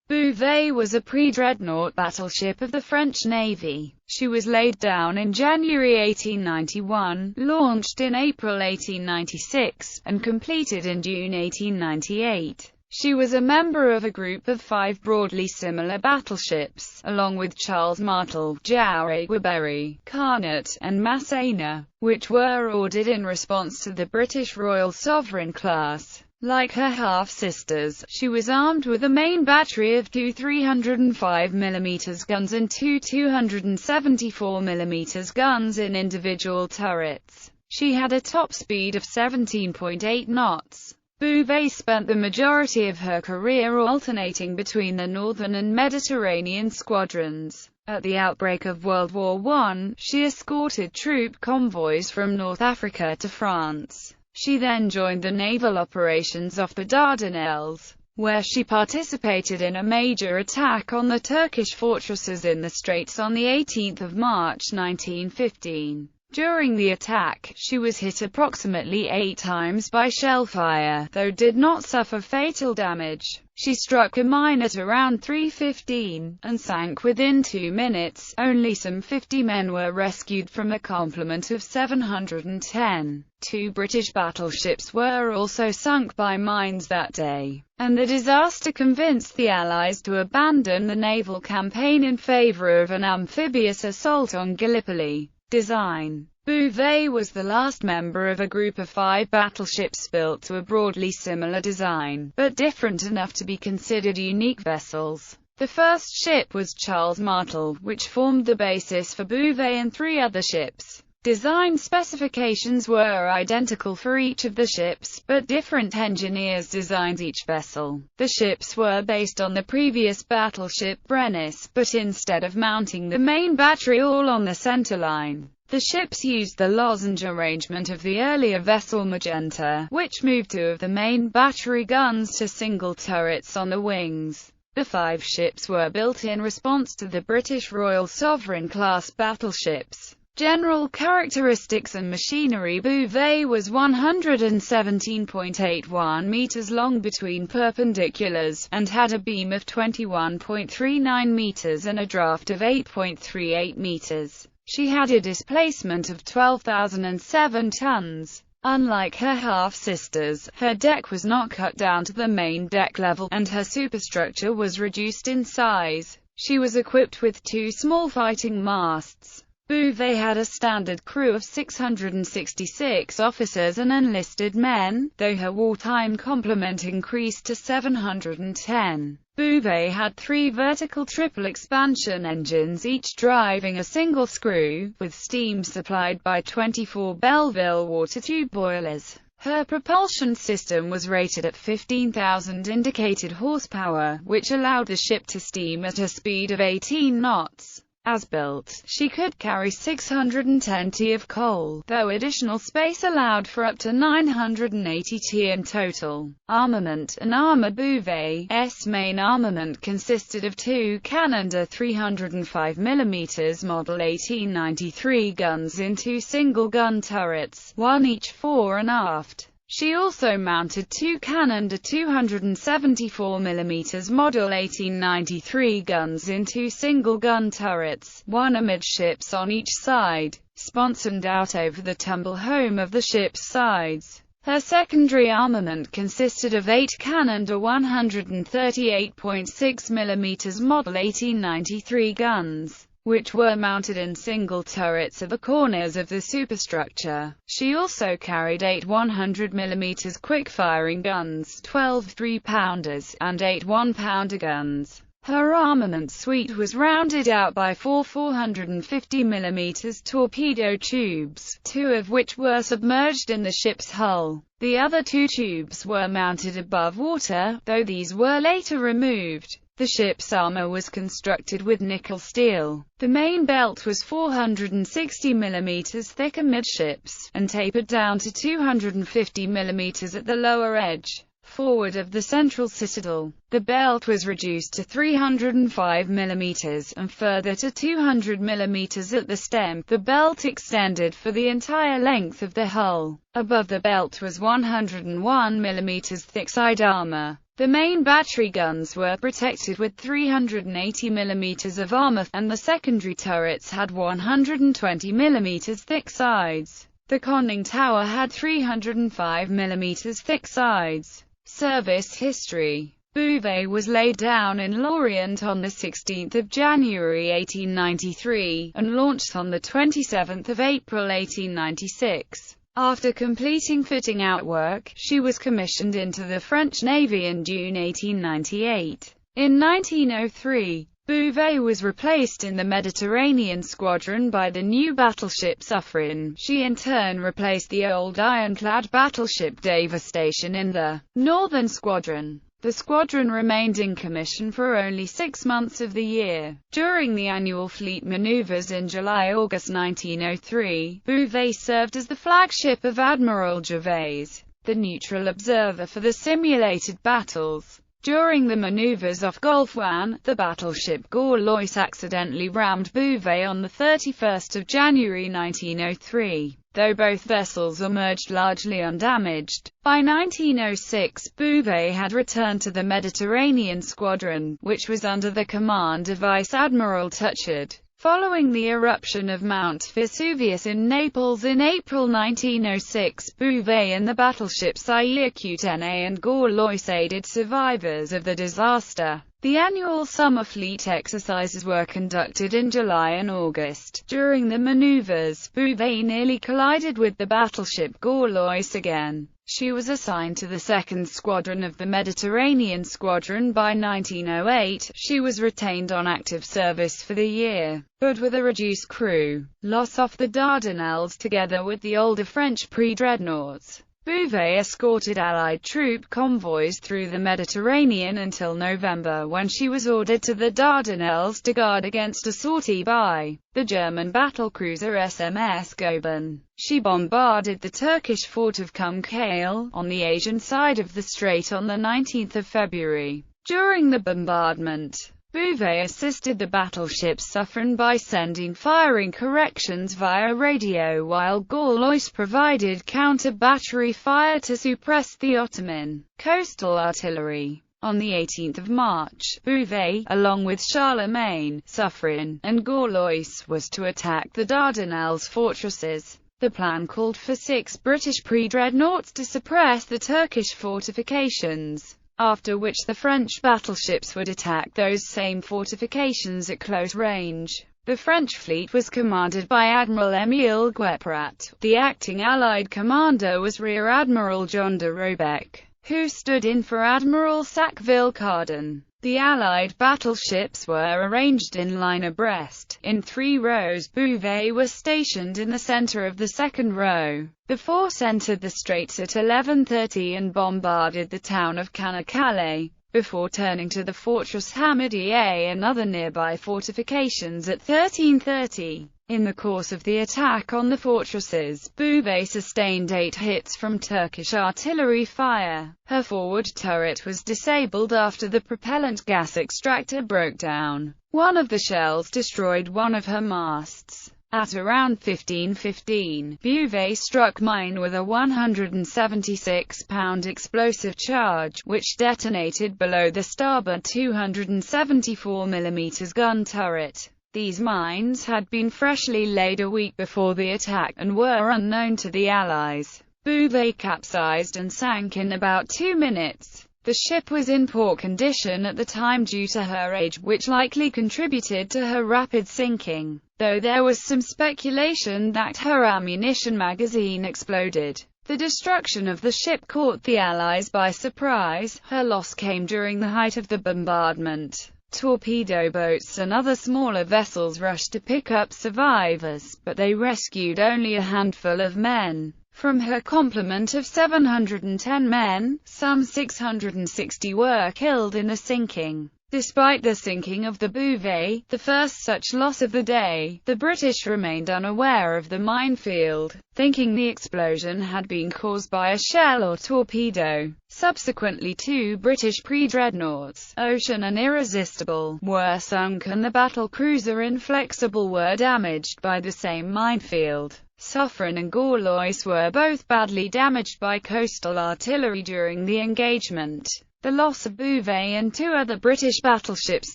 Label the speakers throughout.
Speaker 1: Bouvet was a pre-dreadnought battleship of the French Navy. She was laid down in January 1891, launched in April 1896, and completed in June 1898. She was a member of a group of 5 broadly similar battleships, along with Charles Martel, Bouvet, Carnot, and Masséna, which were ordered in response to the British Royal Sovereign class. Like her half-sisters, she was armed with a main battery of 2 305mm guns and 2 274mm guns in individual turrets. She had a top speed of 17.8 knots. Bouvet spent the majority of her career alternating between the Northern and Mediterranean squadrons. At the outbreak of World War I, she escorted troop convoys from North Africa to France. She then joined the naval operations off the Dardanelles, where she participated in a major attack on the Turkish fortresses in the Straits on 18 March 1915. During the attack, she was hit approximately 8 times by shellfire, though did not suffer fatal damage. She struck a mine at around 3:15, and sank within 2 minutes. Only some 50 men were rescued from a complement of 710. 2 British battleships were also sunk by mines that day, and the disaster convinced the Allies to abandon the naval campaign in favour of an amphibious assault on Gallipoli. Design. Bouvet was the last member of a group of 5 battleships built to a broadly similar design, but different enough to be considered unique vessels. The first ship was Charles Martel, which formed the basis for Bouvet and 3 other ships. Design specifications were identical for each of the ships, but different engineers designed each vessel. The ships were based on the previous battleship Brennus, but instead of mounting the main battery all on the centerline, the ships used the lozenge arrangement of the earlier vessel Magenta, which moved 2 of the main battery guns to single turrets on the wings. The 5 ships were built in response to the British Royal Sovereign class battleships. General characteristics and machinery. Bouvet was 117.81 meters long between perpendiculars, and had a beam of 21.39 meters and a draft of 8.38 meters. She had a displacement of 12,007 tons. Unlike her half-sisters, her deck was not cut down to the main deck level, and her superstructure was reduced in size. She was equipped with 2 small fighting masts. Bouvet had a standard crew of 666 officers and enlisted men, though her wartime complement increased to 710. Bouvet had 3 vertical triple expansion engines, each driving a single screw, with steam supplied by 24 Belleville water tube boilers. Her propulsion system was rated at 15,000 indicated horsepower, which allowed the ship to steam at a speed of 18 knots. As built, she could carry 610 t of coal, though additional space allowed for up to 980 t in total. Armament and armor. Bouvet's main armament consisted of 2 Cannonade 305mm Model 1893 guns in 2 single-gun turrets, one each fore and aft. She also mounted 2 Cannonade 274mm Model 1893 guns in 2 single-gun turrets, one amidships on each side, sponsored out over the tumble home of the ship's sides. Her secondary armament consisted of 8 Cannonade 138.6mm Model 1893 guns, which were mounted in single turrets at the corners of the superstructure. She also carried 8 100mm quick-firing guns, 12 3-pounders, and 8 1-pounder guns. Her armament suite was rounded out by 4 450mm torpedo tubes, 2 of which were submerged in the ship's hull. The other 2 tubes were mounted above water, though these were later removed. The ship's armor was constructed with nickel steel. The main belt was 460mm thick amidships, and tapered down to 250mm at the lower edge, forward of the central citadel. The belt was reduced to 305mm, and further to 200mm at the stem. The belt extended for the entire length of the hull. Above the belt was 101mm thick side armor. The main battery guns were protected with 380 mm of armor, and the secondary turrets had 120 mm thick sides. The conning tower had 305 mm thick sides. Service history. Bouvet was laid down in Lorient on 16 January 1893, and launched on 27 April 1896. After completing fitting out work, she was commissioned into the French Navy in June 1898. In 1903, Bouvet was replaced in the Mediterranean Squadron by the new battleship Suffren. She in turn replaced the old ironclad battleship Devastation in the Northern Squadron. The squadron remained in commission for only 6 months of the year. During the annual fleet maneuvers in July-August 1903, Bouvet served as the flagship of Admiral Gervais, the neutral observer for the simulated battles. During the maneuvers off Gulf Juan, the battleship Gorlois accidentally rammed Bouvet on 31 January 1903, though both vessels emerged largely undamaged. By 1906, Bouvet had returned to the Mediterranean Squadron, which was under the command of Vice Admiral Touchard. Following the eruption of Mount Vesuvius in Naples in April 1906, Bouvet and the battleships Iacutene and Gorlois aided survivors of the disaster. The annual summer fleet exercises were conducted in July and August. During the maneuvers, Bouvet nearly collided with the battleship Gorlois again. She was assigned to the 2nd Squadron of the Mediterranean Squadron by 1908. She was retained on active service for the year, but with a reduced crew. Loss off the Dardanelles together with the older French pre-dreadnoughts. Bouvet escorted Allied troop convoys through the Mediterranean until November, when she was ordered to the Dardanelles to guard against a sortie by the German battlecruiser SMS Goeben. She bombarded the Turkish fort of Kumkale, on the Asian side of the strait on 19 February. During the bombardment, Bouvet assisted the battleship Suffren by sending firing corrections via radio, while Gorlois provided counter-battery fire to suppress the Ottoman coastal artillery. On 18 March, Bouvet, along with Charlemagne, Suffren, and Gorlois, was to attack the Dardanelles fortresses. The plan called for 6 British pre-dreadnoughts to suppress the Turkish fortifications, after which the French battleships would attack those same fortifications at close range. The French fleet was commanded by Admiral Émile Gueprat. The acting Allied commander was Rear Admiral John de Robeck, who stood in for Admiral Sackville-Carden. The Allied battleships were arranged in line abreast, in 3 rows. Bouvet was stationed in the center of the 2nd row. The force entered the straits at 11:30 and bombarded the town of Canaccale, before turning to the fortress Hamadieh and other nearby fortifications at 13:30. In the course of the attack on the fortresses, Bouvet sustained 8 hits from Turkish artillery fire. Her forward turret was disabled after the propellant gas extractor broke down. One of the shells destroyed one of her masts. At around 15:15, Bouvet struck mine with a 176-pound explosive charge, which detonated below the starboard 274 mm gun turret. These mines had been freshly laid a week before the attack, and were unknown to the Allies. Bouvet capsized and sank in about 2 minutes. The ship was in poor condition at the time due to her age, which likely contributed to her rapid sinking, though there was some speculation that her ammunition magazine exploded. The destruction of the ship caught the Allies by surprise. Her loss came during the height of the bombardment. Torpedo boats and other smaller vessels rushed to pick up survivors, but they rescued only a handful of men. From her complement of 710 men, some 660 were killed in the sinking. Despite the sinking of the Bouvet, the first such loss of the day, the British remained unaware of the minefield, thinking the explosion had been caused by a shell or torpedo. Subsequently 2 British pre-dreadnoughts, Ocean and Irresistible, were sunk, and the battlecruiser Inflexible were damaged by the same minefield. Suffren and Gorlois were both badly damaged by coastal artillery during the engagement. The loss of Bouvet and 2 other British battleships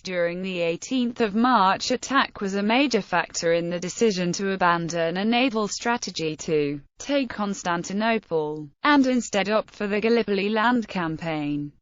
Speaker 1: during the 18th of March attack was a major factor in the decision to abandon a naval strategy to take Constantinople, and instead opt for the Gallipoli land campaign.